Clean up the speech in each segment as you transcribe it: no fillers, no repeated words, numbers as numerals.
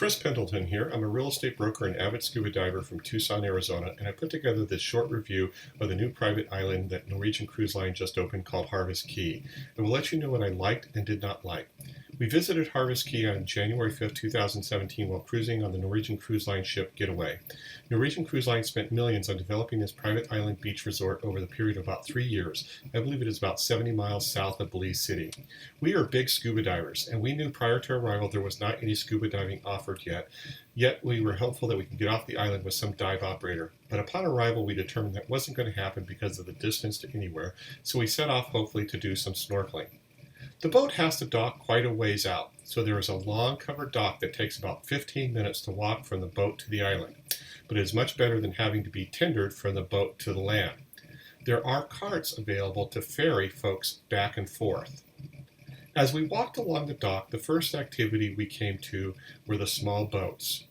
Chris Pendleton here. I'm a real estate broker and avid scuba diver from Tucson, Arizona, and I put together this short review of the new private island that Norwegian Cruise Line just opened called Harvest Caye. I will let you know what I liked and did not like. We visited Harvest Caye on January 5th, 2017 while cruising on the Norwegian Cruise Line ship Getaway. Norwegian Cruise Line spent millions on developing this private island beach resort over the period of about 3 years. I believe it is about 70 miles south of Belize City. We are big scuba divers, and we knew prior to arrival there was not any scuba diving offered yet we were hopeful that we could get off the island with some dive operator. But upon arrival we determined that wasn't going to happen because of the distance to anywhere, so we set off hopefully to do some snorkeling. The boat has to dock quite a ways out, so there is a long covered dock that takes about 15 minutes to walk from the boat to the island, but it is much better than having to be tendered from the boat to the land. There are carts available to ferry folks back and forth. As we walked along the dock, the first activity we came to were the small boats.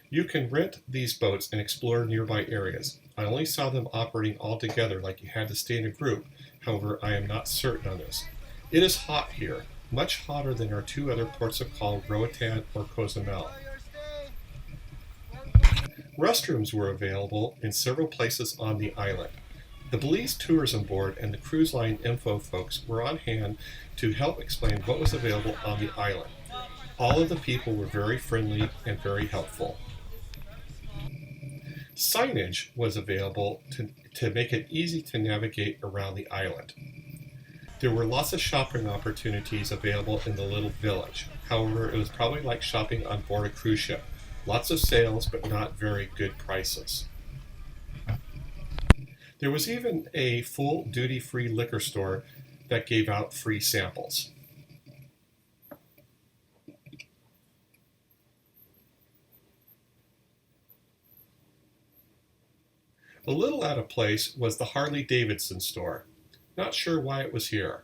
You can rent these boats and explore nearby areas. I only saw them operating all together like you had to stay in a group, however I am not certain on this. It is hot here, much hotter than our two other ports of call, Roatan or Cozumel. Restrooms were available in several places on the island. The Belize Tourism Board and the Cruise Line info folks were on hand to help explain what was available on the island. All of the people were very friendly and very helpful. Signage was available to make it easy to navigate around the island. There were lots of shopping opportunities available in the little village. However, it was probably like shopping on board a cruise ship. Lots of sales, but not very good prices. There was even a full duty-free liquor store that gave out free samples. A little out of place was the Harley Davidson store. Not sure why it was here.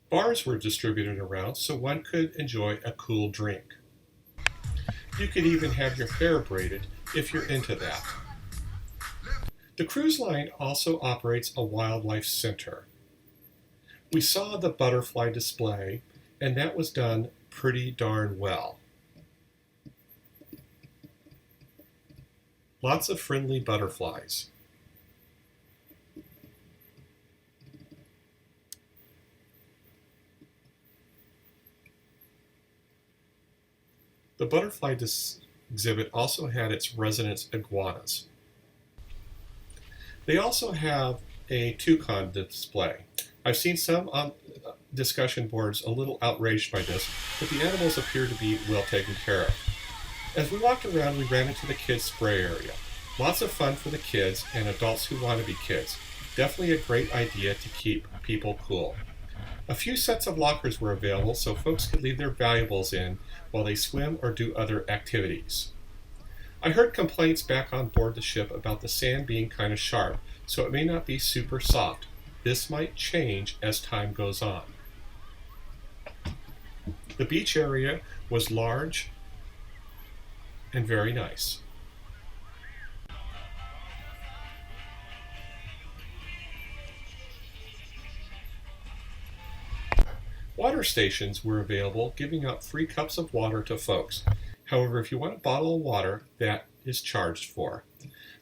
Bars were distributed around so one could enjoy a cool drink. You could even have your hair braided if you're into that. The cruise line also operates a wildlife center. We saw the butterfly display, and that was done pretty darn well. Lots of friendly butterflies. The butterfly exhibit also had its resident iguanas. They also have a toucan display. I've seen some on discussion boards a little outraged by this, but the animals appear to be well taken care of. As we walked around, we ran into the kids' spray area. Lots of fun for the kids and adults who want to be kids. Definitely a great idea to keep people cool. A few sets of lockers were available so folks could leave their valuables in while they swim or do other activities. I heard complaints back on board the ship about the sand being kind of sharp, so it may not be super soft. This might change as time goes on. The beach area was large and very nice. Water stations were available, giving out free cups of water to folks. However, if you want a bottle of water, that is charged for.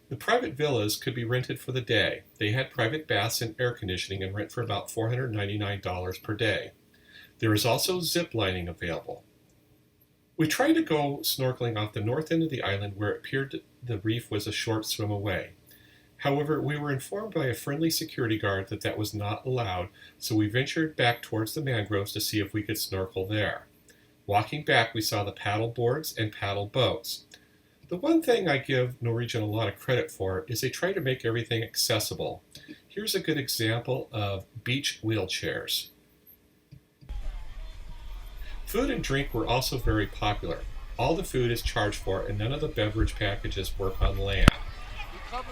The private villas could be rented for the day. They had private baths and air conditioning and rent for about $499 per day. There is also zip lining available. We tried to go snorkeling off the north end of the island where it appeared the reef was a short swim away. However, we were informed by a friendly security guard that that was not allowed, so we ventured back towards the mangroves to see if we could snorkel there. Walking back, we saw the paddle boards and paddle boats. The one thing I give Norwegian a lot of credit for is they try to make everything accessible. Here's a good example of beach wheelchairs. Food and drink were also very popular. All the food is charged for and none of the beverage packages work on land.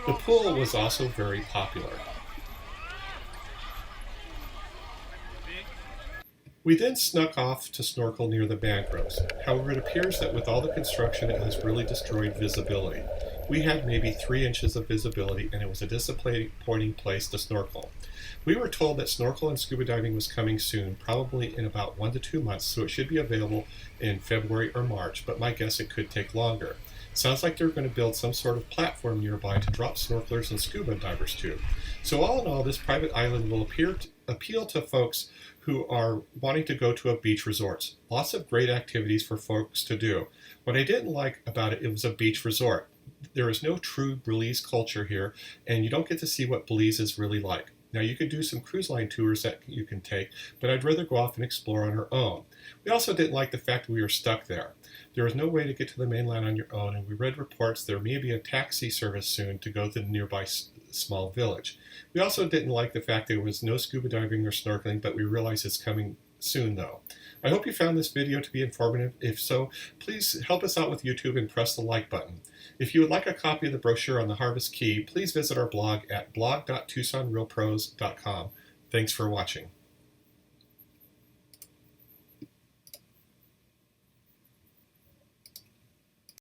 The pool was also very popular. We then snuck off to snorkel near the mangroves. However, it appears that with all the construction it has really destroyed visibility. we had maybe 3 inches of visibility, and it was a disappointing place to snorkel. We were told that snorkel and scuba diving was coming soon, probably in about 1 to 2 months, so it should be available in February or March, but my guess it could take longer. Sounds like they're going to build some sort of platform nearby to drop snorkelers and scuba divers to. So all in all, this private island will appeal to folks who are wanting to go to a beach resort. Lots of great activities for folks to do. What I didn't like about it was a beach resort. There is no true Belize culture here, and you don't get to see what Belize is really like. Now, you could do some cruise line tours that you can take, but I'd rather go off and explore on our own. We also didn't like the fact that we were stuck there. There was no way to get to the mainland on your own, and we read reports there may be a taxi service soon to go to the nearby small village. We also didn't like the fact there was no scuba diving or snorkeling, but we realize it's coming soon though. I hope you found this video to be informative. If so, please help us out with YouTube and press the like button. If you would like a copy of the brochure on the Harvest Caye, please visit our blog at blog.tucsonrealpros.com. Thanks for watching.